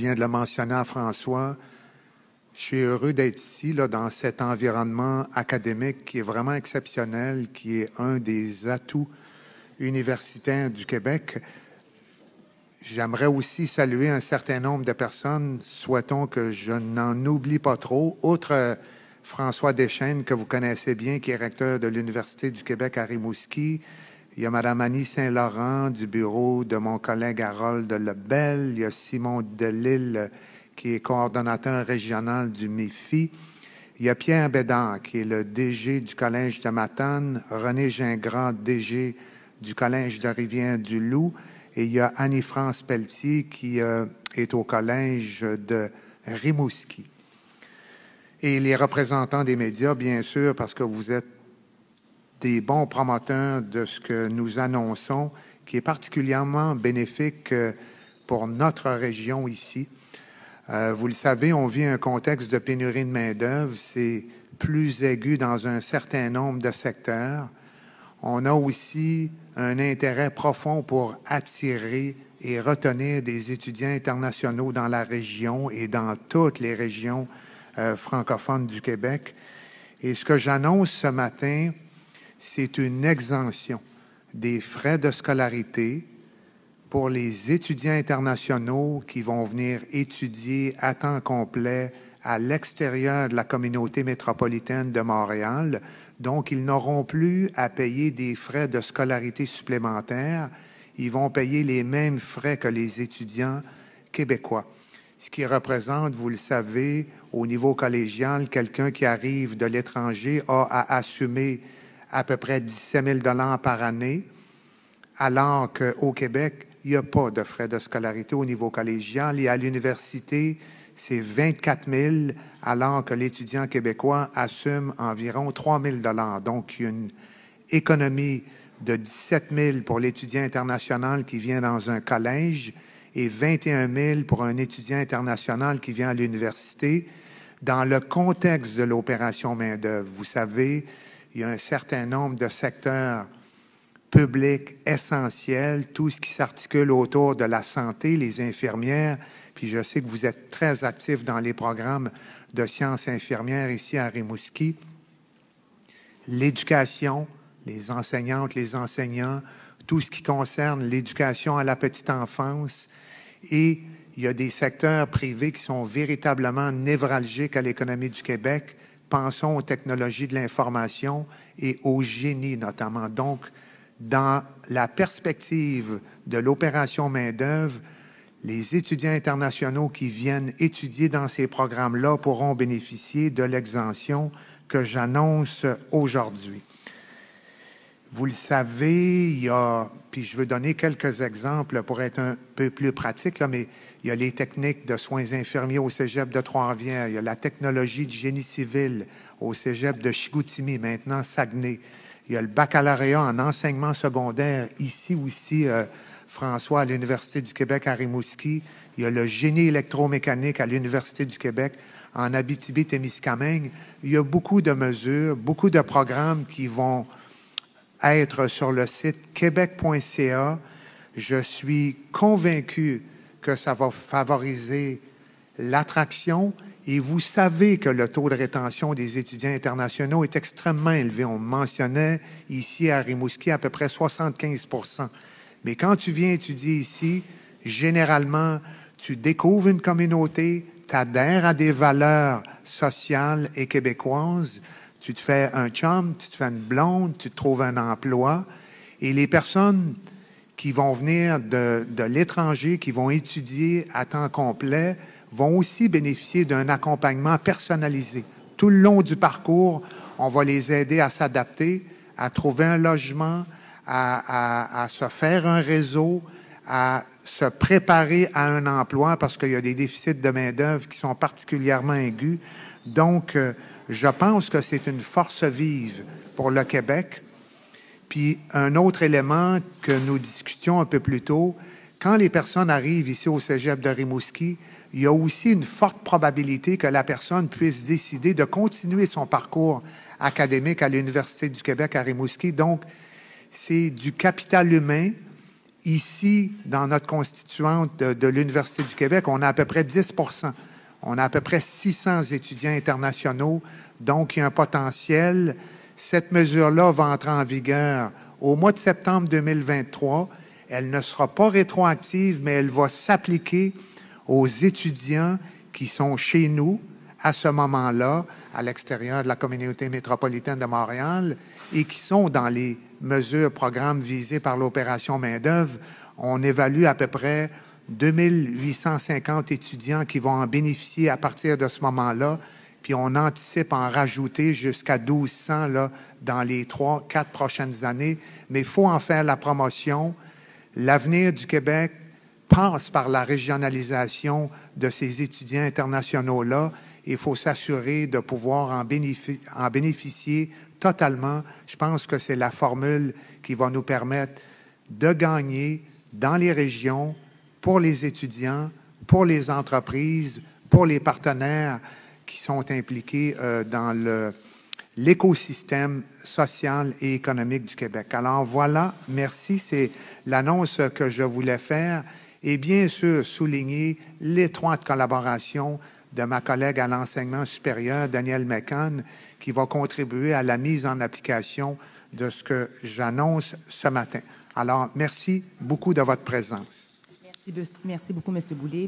Je viens de le mentionner à François. Je suis heureux d'être ici, là, dans cet environnement académique qui est vraiment exceptionnel, qui est un des atouts universitaires du Québec. J'aimerais aussi saluer un certain nombre de personnes. Souhaitons que je n'en oublie pas trop. Outre François Deschênes, que vous connaissez bien, qui est recteur de l'Université du Québec à Rimouski. Il y a Mme Annie Saint-Laurent du bureau de mon collègue Harold Lebel. Il y a Simon Delille, qui est coordonnateur régional du MIFI. Il y a Pierre Bédard, qui est le DG du Collège de Matane. René Gingras, DG du Collège de Rivière-du-Loup. Et il y a Annie-France Pelletier, qui est au Collège de Rimouski. Et les représentants des médias, bien sûr, parce que vous êtes des bons promoteurs de ce que nous annonçons, qui est particulièrement bénéfique pour notre région ici. Vous le savez, on vit un contexte de pénurie de main-d'œuvre. C'est plus aigu dans un certain nombre de secteurs. On a aussi un intérêt profond pour attirer et retenir des étudiants internationaux dans la région et dans toutes les régions francophones du Québec. Et ce que j'annonce ce matin, c'est une exemption des frais de scolarité pour les étudiants internationaux qui vont venir étudier à temps complet à l'extérieur de la communauté métropolitaine de Montréal. Donc, ils n'auront plus à payer des frais de scolarité supplémentaires. Ils vont payer les mêmes frais que les étudiants québécois. Ce qui représente, vous le savez, au niveau collégial, quelqu'un qui arrive de l'étranger a à assumer à peu près 17 000 $ par année, alors qu'au Québec, il n'y a pas de frais de scolarité au niveau collégial. Et à l'université, c'est 24 000 $, alors que l'étudiant québécois assume environ 3 000 $. Donc, il y a une économie de 17 000 $ pour l'étudiant international qui vient dans un collège et 21 000 $ pour un étudiant international qui vient à l'université. Dans le contexte de l'opération main-d'œuvre, vous savez, il y a un certain nombre de secteurs publics essentiels, tout ce qui s'articule autour de la santé, les infirmières, puis je sais que vous êtes très actifs dans les programmes de sciences infirmières ici à Rimouski. L'éducation, les enseignantes, les enseignants, tout ce qui concerne l'éducation à la petite enfance. Et il y a des secteurs privés qui sont véritablement névralgiques à l'économie du Québec. Pensons aux technologies de l'information et au génie notamment. Donc, dans la perspective de l'opération main-d'œuvre, les étudiants internationaux qui viennent étudier dans ces programmes-là pourront bénéficier de l'exemption que j'annonce aujourd'hui. Vous le savez, puis je veux donner quelques exemples pour être un peu plus pratique, là, mais il y a les techniques de soins infirmiers au cégep de Trois-Rivières, il y a la technologie de génie civil au cégep de Chicoutimi, maintenant Saguenay. Il y a le baccalauréat en enseignement secondaire, ici aussi, François, à l'Université du Québec à Rimouski. Il y a le génie électromécanique à l'Université du Québec en Abitibi-Témiscamingue. Il y a beaucoup de mesures, beaucoup de programmes qui vont être sur le site québec.ca. Je suis convaincu que ça va favoriser l'attraction. Et vous savez que le taux de rétention des étudiants internationaux est extrêmement élevé. On mentionnait ici à Rimouski à peu près 75 %. Mais quand tu viens étudier ici, généralement, tu découvres une communauté, tu adhères à des valeurs sociales et québécoises, tu te fais un chum, tu te fais une blonde, tu te trouves un emploi. Et les personnes qui vont venir de l'étranger, qui vont étudier à temps complet, vont aussi bénéficier d'un accompagnement personnalisé. Tout le long du parcours, on va les aider à s'adapter, à trouver un logement, à se faire un réseau, à se préparer à un emploi parce qu'il y a des déficits de main-d'œuvre qui sont particulièrement aigus. Donc, je pense que c'est une force vive pour le Québec. Puis, un autre élément que nous discutions un peu plus tôt, quand les personnes arrivent ici au cégep de Rimouski, il y a aussi une forte probabilité que la personne puisse décider de continuer son parcours académique à l'Université du Québec à Rimouski. Donc, c'est du capital humain Ici, dans notre constituante de l'Université du Québec, on a à peu près 10 %. On a à peu près 600 étudiants internationaux, donc il y a un potentiel. Cette mesure-là va entrer en vigueur au mois de septembre 2023. Elle ne sera pas rétroactive, mais elle va s'appliquer aux étudiants qui sont chez nous à ce moment-là, à l'extérieur de la communauté métropolitaine de Montréal, et qui sont dans les mesures, programmes visés par l'opération main-d'œuvre. On évalue à peu près 2850 étudiants qui vont en bénéficier à partir de ce moment-là, puis on anticipe en rajouter jusqu'à 1200 là, dans les 3-4 prochaines années. Mais il faut en faire la promotion. L'avenir du Québec passe par la régionalisation de ces étudiants internationaux-là. Il faut s'assurer de pouvoir en bénéficier totalement. Je pense que c'est la formule qui va nous permettre de gagner dans les régions, pour les étudiants, pour les entreprises, pour les partenaires qui sont impliqués dans l'écosystème social et économique du Québec. Alors voilà, merci, c'est l'annonce que je voulais faire et bien sûr souligner l'étroite collaboration de ma collègue à l'enseignement supérieur, Danielle McCann, qui va contribuer à la mise en application de ce que j'annonce ce matin. Alors, merci beaucoup de votre présence. Merci beaucoup, M. Boulay.